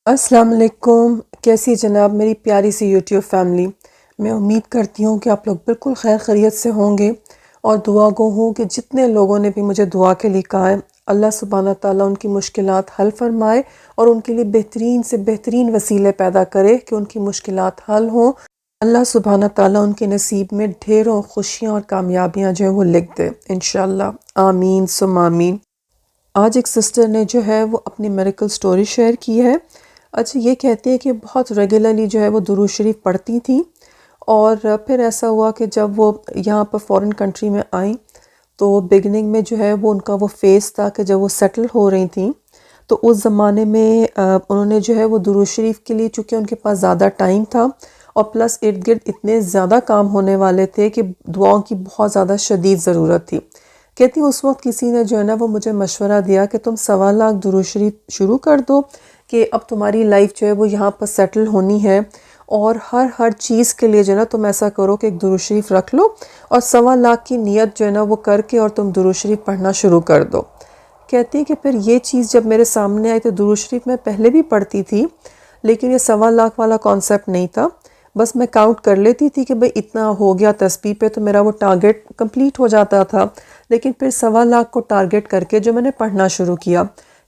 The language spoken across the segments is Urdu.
السلام علیکم، کیسی جناب میری پیاری سی یوٹیوب فیملی۔ میں امید کرتی ہوں کہ آپ لوگ بالکل خیر خیریت سے ہوں گے، اور دعا گو ہوں کہ جتنے لوگوں نے بھی مجھے دعا کے لیے کہا ہے اللہ سبحانہ تعالیٰ ان کی مشکلات حل فرمائے اور ان کے لیے بہترین سے بہترین وسیلے پیدا کرے کہ ان کی مشکلات حل ہوں۔ اللہ سبحانہ تعالیٰ ان کے نصیب میں ڈھیروں خوشیاں اور کامیابیاں جو ہیں وہ لکھ دے انشاءاللہ، آمین ثم آمین۔ آج ایک سسٹر نے جو ہے وہ اپنی میریکل سٹوری شیئر کی ہے۔ اچھا، یہ کہتے ہیں کہ بہت ریگولرلی جو ہے وہ درود شریف پڑھتی تھیں، اور پھر ایسا ہوا کہ جب وہ یہاں پر فورن کنٹری میں آئیں تو بگننگ میں جو ہے وہ ان کا وہ فیس تھا کہ جب وہ سیٹل ہو رہی تھیں تو اس زمانے میں انہوں نے جو ہے وہ درود شریف کے لیے، چونکہ ان کے پاس زیادہ ٹائم تھا اور پلس ارد گرد اتنے زیادہ کام ہونے والے تھے کہ دعاؤں کی بہت زیادہ شدید ضرورت تھی۔ کہتی اس وقت کسی نے جو ہے نا وہ مجھے مشورہ دیا کہ تم 1.25 لاکھ درود شریف شروع کر دو، کہ اب تمہاری لائف جو ہے وہ یہاں پر سیٹل ہونی ہے، اور ہر چیز کے لیے جو ہے نا تم ایسا کرو کہ ایک درود شریف رکھ لو اور 1.25 لاکھ کی نیت جو ہے نا وہ کر کے اور تم درود شریف پڑھنا شروع کر دو۔ کہتی ہے کہ پھر یہ چیز جب میرے سامنے آئی تو درود شریف میں پہلے بھی پڑھتی تھی، لیکن یہ 1.25 لاکھ والا کانسیپٹ نہیں تھا۔ بس میں کاؤنٹ کر لیتی تھی کہ بھئی اتنا ہو گیا تسبیح پہ تو میرا وہ ٹارگٹ کمپلیٹ ہو جاتا تھا، لیکن پھر 1.25 لاکھ کو ٹارگٹ کر کے جو میں نے پڑھنا شروع کیا۔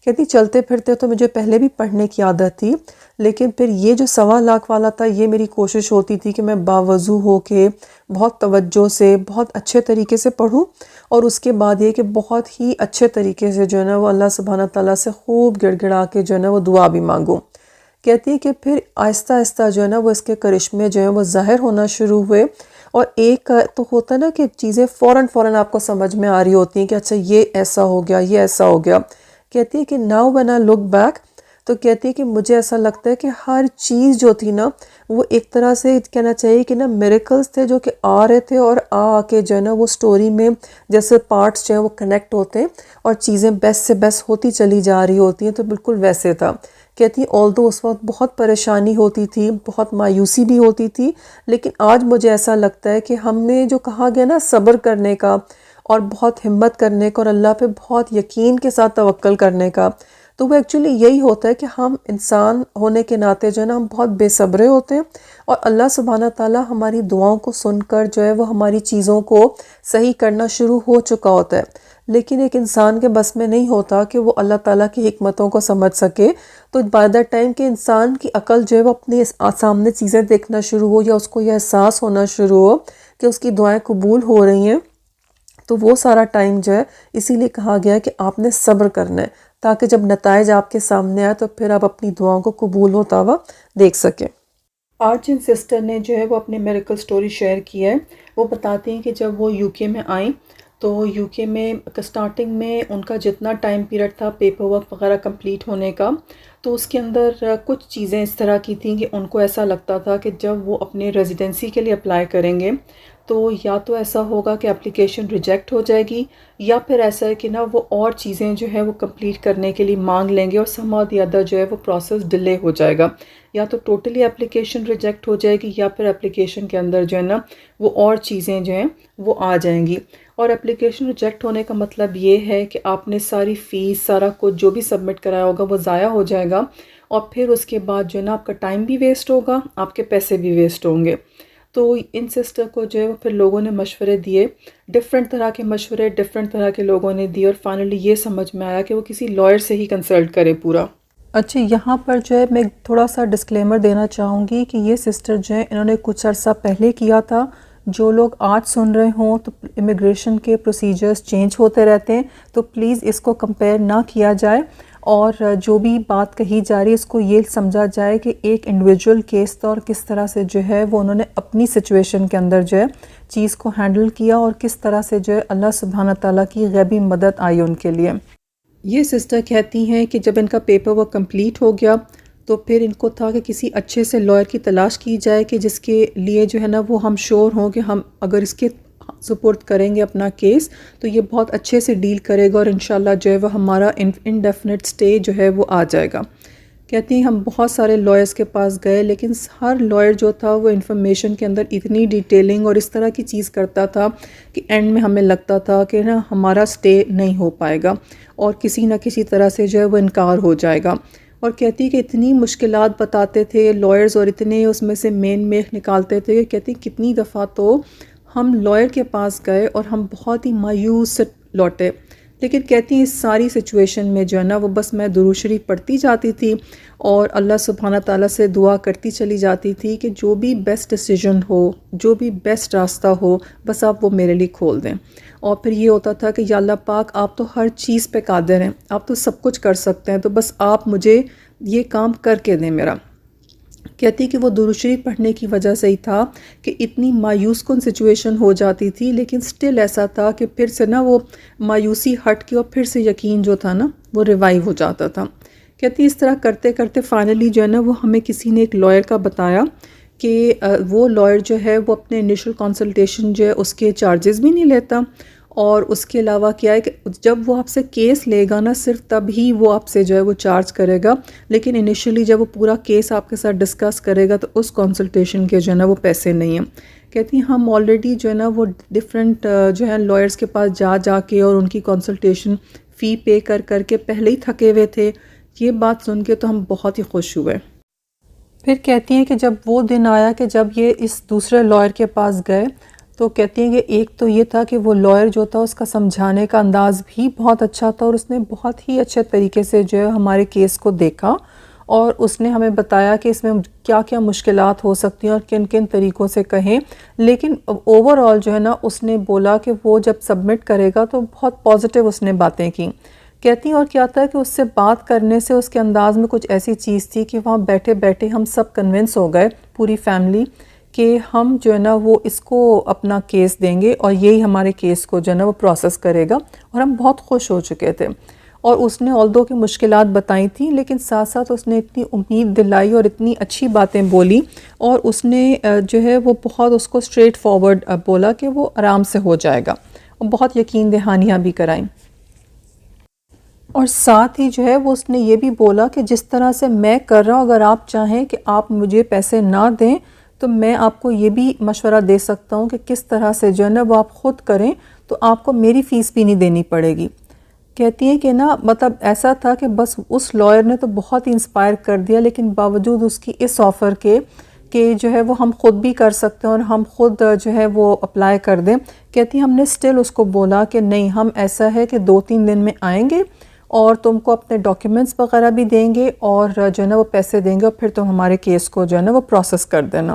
کہتی چلتے پھرتے تو مجھے پہلے بھی پڑھنے کی عادت تھی، لیکن پھر یہ جو 1.25 لاکھ والا تھا یہ میری کوشش ہوتی تھی کہ میں باوضو ہو کے بہت توجہ سے بہت اچھے طریقے سے پڑھوں، اور اس کے بعد یہ کہ بہت ہی اچھے طریقے سے جو ہے نا وہ اللہ سبحانہ تعالیٰ سے خوب گڑ گڑا کے جو ہے نا وہ دعا بھی مانگوں۔ کہتی ہے کہ پھر آہستہ آہستہ جو ہے نا وہ اس کے کرشمے جو ہیں وہ ظاہر ہونا شروع ہوئے، اور ایک تو ہوتا ہے نا کہ چیزیں فوراً آپ کو سمجھ میں آ رہی ہوتی ہیں کہ اچھا یہ ایسا ہو گیا، یہ ایسا ہو گیا۔ کہتی ہے کہ now when I look back، تو کہتی ہے کہ مجھے ایسا لگتا ہے کہ ہر چیز جو تھی نا وہ ایک طرح سے کہنا چاہیے کہ نا میریکلز تھے جو کہ آ رہے تھے، اور آ کے جو ہے نا وہ سٹوری میں جیسے پارٹس جو ہیں وہ کنیکٹ ہوتے ہیں اور چیزیں بیس سے بیس ہوتی چلی جا رہی ہوتی ہیں، تو بالکل ویسے تھا۔ کہتی although اس وقت بہت پریشانی ہوتی تھی، بہت مایوسی بھی ہوتی تھی، لیکن آج مجھے ایسا لگتا ہے کہ ہم نے جو کہا گیا نا صبر کرنے کا اور بہت ہمت کرنے کا اور اللہ پہ بہت یقین کے ساتھ توکل کرنے کا، تو وہ ایکچولی یہی ہوتا ہے کہ ہم انسان ہونے کے ناطے جو ہے نا ہم بہت بے صبرے ہوتے ہیں، اور اللہ سبحانہ تعالیٰ ہماری دعاؤں کو سن کر جو ہے وہ ہماری چیزوں کو صحیح کرنا شروع ہو چکا ہوتا ہے، لیکن ایک انسان کے بس میں نہیں ہوتا کہ وہ اللہ تعالیٰ کی حکمتوں کو سمجھ سکے۔ تو بائی دا ٹائم کہ انسان کی عقل جو ہے وہ اپنے سامنے چیزیں دیکھنا شروع ہو، یا اس کو یہ احساس ہونا شروع ہو کہ اس کی دعائیں قبول ہو رہی ہیں، تو وہ سارا ٹائم جو ہے اسی لیے کہا گیا ہے کہ آپ نے صبر کرنا ہے، تاکہ جب نتائج آپ کے سامنے آئے تو پھر آپ اپنی دعاؤں کو قبول ہوتا ہوا دیکھ سکیں۔ آج جن سسٹر نے جو ہے وہ اپنی میریکل سٹوری شیئر کی ہے، وہ بتاتی ہیں کہ جب وہ یو کے میں آئیں تو یو کے میں سٹارٹنگ میں ان کا جتنا ٹائم پیریڈ تھا پیپر ورک وغیرہ کمپلیٹ ہونے کا، تو اس کے اندر کچھ چیزیں اس طرح کی تھیں کہ ان کو ایسا لگتا تھا کہ جب وہ اپنے ریزیڈنسی کے لیے اپلائی کریں گے تو یا تو ایسا ہوگا کہ اپلیکیشن ریجیکٹ ہو جائے گی، یا پھر ایسا ہے کہ نا وہ اور چیزیں جو ہے وہ کمپلیٹ کرنے کے لیے مانگ لیں گے اور سم اور دی ادر جو ہے وہ پروسیس ڈیلے ہو جائے گا، یا تو ٹوٹلی اپلیکیشن ریجیکٹ ہو جائے گی، یا پھر اپلیکیشن کے اندر جو ہے نا وہ اور چیزیں جو ہیں وہ آ جائیں گی۔ اور اپلیکیشن ریجیکٹ ہونے کا مطلب یہ ہے کہ آپ نے ساری فیس سارا کچھ جو بھی سبمٹ کرایا ہوگا وہ ضائع ہو جائے گا، اور پھر اس کے بعد جو ہے نا آپ کا ٹائم بھی ویسٹ ہوگا، آپ کے پیسے بھی ویسٹ ہوں گے۔ تو ان سسٹر کو جو ہے وہ پھر لوگوں نے مشورے دیے، ڈفرینٹ طرح کے مشورے ڈفرینٹ طرح کے لوگوں نے دیے، اور فائنلی یہ سمجھ میں آیا کہ وہ کسی لائر سے ہی کنسلٹ کرے پورا۔ اچھا، یہاں پر جو ہے میں تھوڑا سا ڈسکلیمر دینا چاہوں گی کہ یہ سسٹر جو ہیں انہوں نے کچھ عرصہ پہلے کیا تھا۔ جو لوگ آج سن رہے ہوں تو امیگریشن کے پروسیجرز چینج ہوتے رہتے ہیں، تو پلیز اس کو کمپیئر نہ کیا جائے، اور جو بھی بات کہی جا رہی ہے اس کو یہ سمجھا جائے کہ ایک انڈیویجول کیس تھا، اور کس طرح سے جو ہے وہ انہوں نے اپنی سچویشن کے اندر جو ہے چیز کو ہینڈل کیا، اور کس طرح سے جو ہے اللہ سبحانہ تعالیٰ کی غیبی مدد آئی ان کے لیے۔ یہ سسٹر کہتی ہیں کہ جب ان کا پیپر ورک کمپلیٹ ہو گیا تو پھر ان کو تھا کہ کسی اچھے سے لائر کی تلاش کی جائے کہ جس کے لیے جو ہے نا وہ ہم شور ہوں کہ ہم اگر اس کے سپورٹ کریں گے اپنا کیس تو یہ بہت اچھے سے ڈیل کرے گا، اور انشاءاللہ جو ہے وہ ہمارا انڈیفینٹ سٹے جو ہے وہ آ جائے گا۔ کہتی ہیں ہم بہت سارے لائرز کے پاس گئے، لیکن ہر لائر جو تھا وہ انفارمیشن کے اندر اتنی ڈیٹیلنگ اور اس طرح کی چیز کرتا تھا کہ اینڈ میں ہمیں لگتا تھا کہ نا ہمارا سٹے نہیں ہو پائے گا، اور کسی نہ کسی طرح سے جو ہے وہ انکار ہو جائے گا۔ اور کہتی کہ اتنی مشکلات بتاتے تھے لائرز اور اتنے اس میں سے مین میخ نکالتے تھے کہ کہتی کتنی دفعہ تو ہم لائر کے پاس گئے اور ہم بہت ہی مایوس سے لوٹے، لیکن کہتی ہیں اس ساری سچویشن میں جو ہے نا وہ بس میں درود شریف پڑھتی جاتی تھی اور اللہ سبحانہ تعالیٰ سے دعا کرتی چلی جاتی تھی کہ جو بھی بیسٹ ڈیسیجن ہو، جو بھی بیسٹ راستہ ہو، بس آپ وہ میرے لیے کھول دیں۔ اور پھر یہ ہوتا تھا کہ یا اللہ پاک آپ تو ہر چیز پہ قادر ہیں، آپ تو سب کچھ کر سکتے ہیں، تو بس آپ مجھے یہ کام کر کے دیں میرا۔ کہتی کہ وہ درود شریف پڑھنے کی وجہ سے ہی تھا کہ اتنی مایوس کن سچویشن ہو جاتی تھی، لیکن سٹل ایسا تھا کہ پھر سے نا وہ مایوسی ہٹ کے اور پھر سے یقین جو تھا نا وہ ریوائیو ہو جاتا تھا۔ کہتی اس طرح کرتے کرتے فائنلی جو ہے نا وہ ہمیں کسی نے ایک لائر کا بتایا کہ وہ لائر جو ہے وہ اپنے انیشل کنسلٹیشن جو ہے اس کے چارجز بھی نہیں لیتا، اور اس کے علاوہ کیا ہے کہ جب وہ آپ سے کیس لے گا نا صرف تب ہی وہ آپ سے جو ہے وہ چارج کرے گا، لیکن انیشلی جب وہ پورا کیس آپ کے ساتھ ڈسکس کرے گا تو اس کنسلٹیشن کے جو ہے نا وہ پیسے نہیں ہیں۔ کہتی ہیں ہم آلریڈی جو ہے نا وہ ڈفرینٹ جو ہے لائرز کے پاس جا کے اور ان کی کنسلٹیشن فی پے کر کے پہلے ہی تھکے ہوئے تھے۔ یہ بات سن کے تو ہم بہت ہی خوش ہوئے۔ پھر کہتی ہیں کہ جب وہ دن آیا کہ جب یہ اس دوسرے لائر کے پاس گئے تو کہتی ہیں کہ ایک تو یہ تھا کہ وہ لائر جو تھا اس کا سمجھانے کا انداز بھی بہت اچھا تھا، اور اس نے بہت ہی اچھے طریقے سے جو ہے ہمارے کیس کو دیکھا، اور اس نے ہمیں بتایا کہ اس میں کیا کیا مشکلات ہو سکتی ہیں اور کن کن طریقوں سے کہیں، لیکن اوور آل جو ہے نا اس نے بولا کہ وہ جب سبمٹ کرے گا تو بہت پازیٹیو اس نے باتیں کی۔ کہتی ہیں اور کیا تھا کہ اس سے بات کرنے سے اس کے انداز میں کچھ ایسی چیز تھی کہ وہاں بیٹھے بیٹھے ہم سب کنونس ہو گئے، پوری فیملی، کہ ہم جو ہے نا وہ اس کو اپنا کیس دیں گے اور یہی ہمارے کیس کو جو ہے نا وہ پروسیس کرے گا، اور ہم بہت خوش ہو چکے تھے۔ اور اس نے آلدو کی مشکلات بتائی تھیں، لیکن ساتھ ساتھ اس نے اتنی امید دلائی اور اتنی اچھی باتیں بولی، اور اس نے جو ہے وہ بہت اس کو اسٹریٹ فارورڈ بولا کہ وہ آرام سے ہو جائے گا، اور بہت یقین دہانیاں بھی کرائیں۔ اور ساتھ ہی جو ہے وہ اس نے یہ بھی بولا کہ جس طرح سے میں کر رہا ہوں، اگر آپ چاہیں کہ آپ مجھے پیسے نہ دیں تو میں آپ کو یہ بھی مشورہ دے سکتا ہوں کہ کس طرح سے جو ہے نا وہ آپ خود کریں تو آپ کو میری فیس بھی نہیں دینی پڑے گی۔ کہتی ہیں کہ نا مطلب ایسا تھا کہ بس اس لائر نے تو بہت ہی انسپائر کر دیا، لیکن باوجود اس کی اس آفر کے کہ جو ہے وہ ہم خود بھی کر سکتے ہیں اور ہم خود جو ہے وہ اپلائی کر دیں، کہتی ہیں ہم نے سٹل اس کو بولا کہ نہیں، ہم ایسا ہے کہ 2-3 دن میں آئیں گے اور تم کو اپنے ڈاکیومنٹس وغیرہ بھی دیں گے اور جو ہے نا وہ پیسے دیں گے، اور پھر تم ہمارے کیس کو جو ہے نا وہ پروسیس کر دینا۔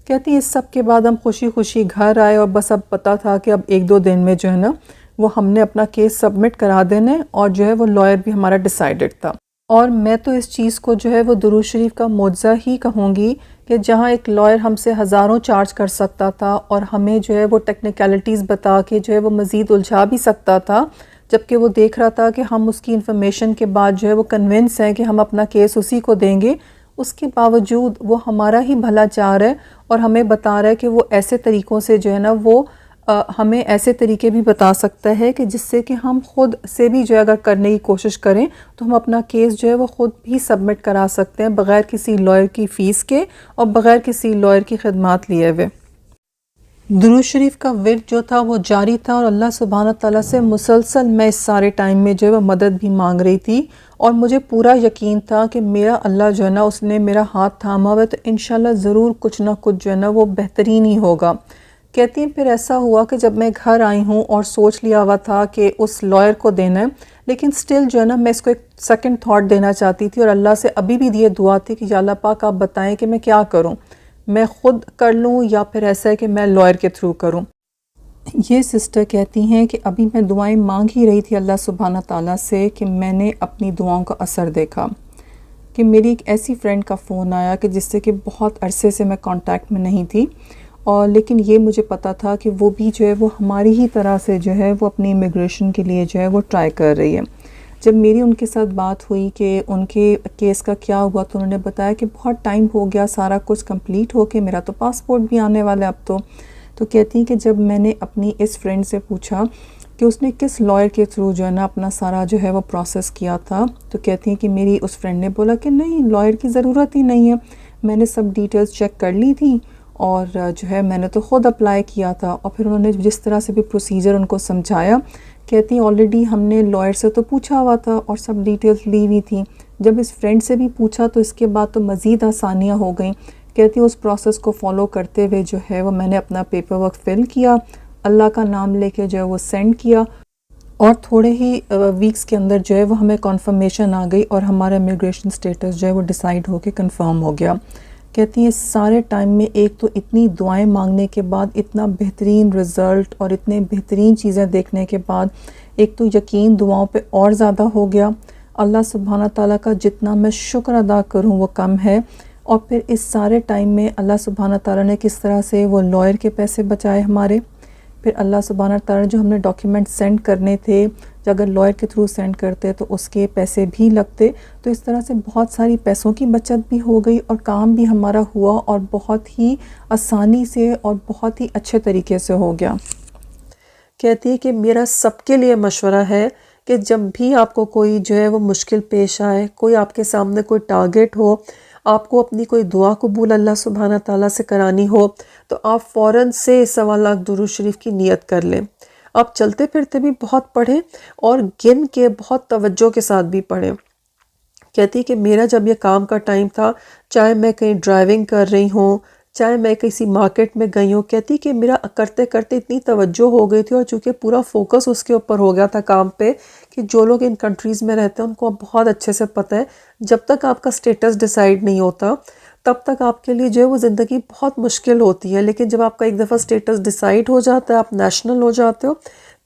کہتی اس سب کے بعد ہم خوشی خوشی گھر آئے، اور بس اب پتہ تھا کہ اب 1-2 دن میں جو ہے نا وہ ہم نے اپنا کیس سبمٹ کرا دینے، اور جو ہے وہ لائر بھی ہمارا ڈیسائیڈڈ تھا۔ اور میں تو اس چیز کو جو ہے وہ درود شریف کا معجزہ ہی کہوں گی کہ جہاں ایک لائر ہم سے ہزاروں چارج کر سکتا تھا اور ہمیں جو ہے وہ ٹیکنیکلٹیز بتا کے جو ہے وہ مزید الجھا بھی سکتا تھا، جبکہ وہ دیکھ رہا تھا کہ ہم اس کی انفارمیشن کے بعد جو ہے وہ کنونس ہیں کہ ہم اپنا کیس اسی کو دیں گے، اس کے باوجود وہ ہمارا ہی بھلا چاہ رہا ہے اور ہمیں بتا رہا ہے کہ وہ ایسے طریقوں سے جو ہے نا وہ ہمیں ایسے طریقے بھی بتا سکتا ہے کہ جس سے کہ ہم خود سے بھی جو ہے اگر کرنے کی کوشش کریں تو ہم اپنا کیس جو ہے وہ خود بھی سبمٹ کرا سکتے ہیں بغیر کسی لائر کی فیس کے اور بغیر کسی لائر کی خدمات لیے ہوئے۔ درود شریف کا ورد جو تھا وہ جاری تھا، اور اللہ سبحانہ تعالیٰ سے مسلسل میں اس سارے ٹائم میں جو ہے وہ مدد بھی مانگ رہی تھی، اور مجھے پورا یقین تھا کہ میرا اللہ جو ہے نا اس نے میرا ہاتھ تھاما ہوا ہے تو انشاءاللہ ضرور کچھ نہ کچھ جو ہے نا وہ بہترین ہی ہوگا۔ کہتی ہیں پھر ایسا ہوا کہ جب میں گھر آئی ہوں اور سوچ لیا ہوا تھا کہ اس لائر کو دینا ہے، لیکن سٹل جو ہے نا میں اس کو ایک سیکنڈ تھاٹ دینا چاہتی تھی، اور اللہ سے ابھی بھی یہ دعا تھی کہ یا اللہ پاک آپ بتائیں کہ میں کیا کروں، میں خود کر لوں یا پھر ایسا ہے کہ میں لائر کے تھرو کروں۔ یہ سسٹر کہتی ہیں کہ ابھی میں دعائیں مانگ ہی رہی تھی اللہ سبحانہ تعالیٰ سے کہ میں نے اپنی دعاؤں کا اثر دیکھا کہ میری ایک ایسی فرینڈ کا فون آیا کہ جس سے کہ بہت عرصے سے میں کانٹیکٹ میں نہیں تھی، اور لیکن یہ مجھے پتا تھا کہ وہ بھی جو ہے وہ ہماری ہی طرح سے جو ہے وہ اپنی امیگریشن کے لیے جو ہے وہ ٹرائی کر رہی ہے۔ جب میری ان کے ساتھ بات ہوئی کہ ان کے کیس کا کیا ہوا تو انہوں نے بتایا کہ بہت ٹائم ہو گیا، سارا کچھ کمپلیٹ ہو کے میرا تو پاسپورٹ بھی آنے والا ہے اب تو کہتی ہیں کہ جب میں نے اپنی اس فرینڈ سے پوچھا کہ اس نے کس لائر کے تھرو جو ہے نا اپنا سارا جو ہے وہ پروسیس کیا تھا، تو کہتی ہیں کہ میری اس فرینڈ نے بولا کہ نہیں، لائر کی ضرورت ہی نہیں ہے، میں نے سب ڈیٹیلز چیک کر لی تھی اور جو ہے میں نے تو خود اپلائی کیا تھا۔ اور پھر انہوں نے جس طرح سے بھی پروسیجر ان کو سمجھایا، کہتی ہیں آلریڈی ہم نے لائر سے تو پوچھا ہوا تھا اور سب ڈیٹیلز لی ہوئی تھیں، جب اس فرینڈ سے بھی پوچھا تو اس کے بعد تو مزید آسانیاں ہو گئیں. کہتی ہیں اس پروسیس کو فالو کرتے ہوئے جو ہے وہ میں نے اپنا پیپر ورک فل کیا, اللہ کا نام لے کے جو ہے وہ سینڈ کیا, اور تھوڑے ہی ویکس کے اندر جو ہے وہ ہمیں کنفرمیشن آ گئی اور ہمارا امیگریشن سٹیٹس جو ہے وہ ڈیسائیڈ ہو کے کنفرم ہو گیا. کہتی ہیں اس سارے ٹائم میں ایک تو اتنی دعائیں مانگنے کے بعد, اتنا بہترین رزلٹ اور اتنے بہترین چیزیں دیکھنے کے بعد, ایک تو یقین دعاؤں پہ اور زیادہ ہو گیا. اللہ سبحانہ تعالیٰ کا جتنا میں شکر ادا کروں وہ کم ہے. اور پھر اس سارے ٹائم میں اللہ سبحانہ تعالیٰ نے کس طرح سے وہ لائر کے پیسے بچائے ہمارے. پھر اللہ سبحانہ تعالیٰ جو ہم نے ڈاکیومنٹ سینڈ کرنے تھے, جو اگر لائر کے تھرو سینڈ کرتے تو اس کے پیسے بھی لگتے, تو اس طرح سے بہت ساری پیسوں کی بچت بھی ہو گئی اور کام بھی ہمارا ہوا اور بہت ہی آسانی سے اور بہت ہی اچھے طریقے سے ہو گیا. کہتی ہے کہ میرا سب کے لیے مشورہ ہے کہ جب بھی آپ کو کوئی جو ہے وہ مشکل پیش آئے, کوئی آپ کے سامنے کوئی ٹارگٹ ہو, آپ کو اپنی کوئی دعا قبول اللہ سبحانہ تعالیٰ سے کرانی ہو, تو آپ فوراً سے 1.25 لاکھ درود شریف کی نیت کر لیں. آپ چلتے پھرتے بھی بہت پڑھیں اور گن کے بہت توجہ کے ساتھ بھی پڑھیں. کہتی کہ میرا جب یہ کام کا ٹائم تھا, چاہے میں کہیں ڈرائیونگ کر رہی ہوں, چاہے میں کسی مارکیٹ میں گئی ہوں, کہتی کہ میرا کرتے کرتے اتنی توجہ ہو گئی تھی اور چونکہ پورا فوکس اس کے اوپر ہو گیا تھا کام پہ, کہ جو لوگ ان کنٹریز میں رہتے ہیں ان کو بہت اچھے سے پتہ ہے جب تک آپ کا سٹیٹس ڈیسائیڈ نہیں ہوتا تب تک آپ کے لیے جو ہے وہ زندگی بہت مشکل ہوتی ہے. لیکن جب آپ کا ایک دفعہ سٹیٹس ڈیسائیڈ ہو جاتا ہے, آپ نیشنل ہو جاتے ہو,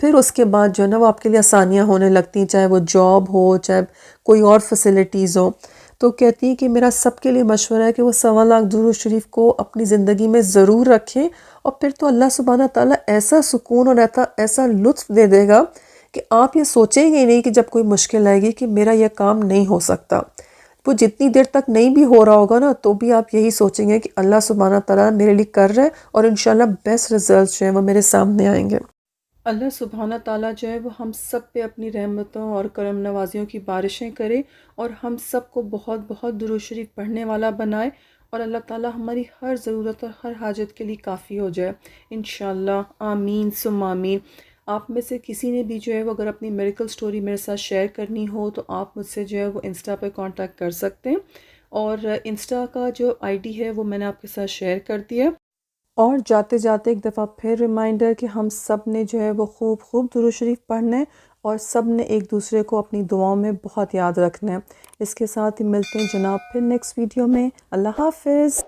پھر اس کے بعد جو ہے نا وہ آپ کے لیے آسانیاں ہونے لگتی ہیں, چاہے وہ جاب ہو, چاہے کوئی اور فیسلٹیز ہو. تو کہتی ہیں کہ میرا سب کے لیے مشورہ ہے کہ وہ 1.25 لاکھ درود شریف کو اپنی زندگی میں ضرور رکھیں, اور پھر تو اللہ سبحانہ تعالیٰ ایسا سکون اور ایسا لطف دے دے گا کہ آپ یہ سوچیں گے نہیں کہ جب کوئی مشکل آئے گی کہ میرا یہ کام نہیں ہو سکتا. وہ جتنی دیر تک نہیں بھی ہو رہا ہوگا نا, تو بھی آپ یہی سوچیں گے کہ اللہ سبحانہ تعالیٰ میرے لیے کر رہا ہے, اور انشاءاللہ بیسٹ رزلٹس جو ہیں وہ میرے سامنے آئیں گے. اللہ سبحانہ تعالیٰ جو ہے وہ ہم سب پہ اپنی رحمتوں اور کرم نوازیوں کی بارشیں کرے, اور ہم سب کو بہت بہت درود شریف پڑھنے والا بنائے, اور اللہ تعالیٰ ہماری ہر ضرورت اور ہر حاجت کے لیے کافی ہو جائے انشاءاللہ. آمین ثم آمین. آپ میں سے کسی نے بھی جو ہے وہ اگر اپنی میریکل سٹوری میرے ساتھ شیئر کرنی ہو تو آپ مجھ سے جو ہے وہ انسٹا پہ کانٹیکٹ کر سکتے ہیں, اور انسٹا کا جو آئی ڈی ہے وہ میں نے آپ کے ساتھ شیئر کر دیا. اور جاتے جاتے ایک دفعہ پھر ریمائنڈر کہ ہم سب نے جو ہے وہ خوب خوب درود شریف پڑھنا ہے, اور سب نے ایک دوسرے کو اپنی دعاؤں میں بہت یاد رکھنا ہے. اس کے ساتھ ہی ملتے ہیں جناب پھر نیکسٹ ویڈیو میں. اللہ حافظ.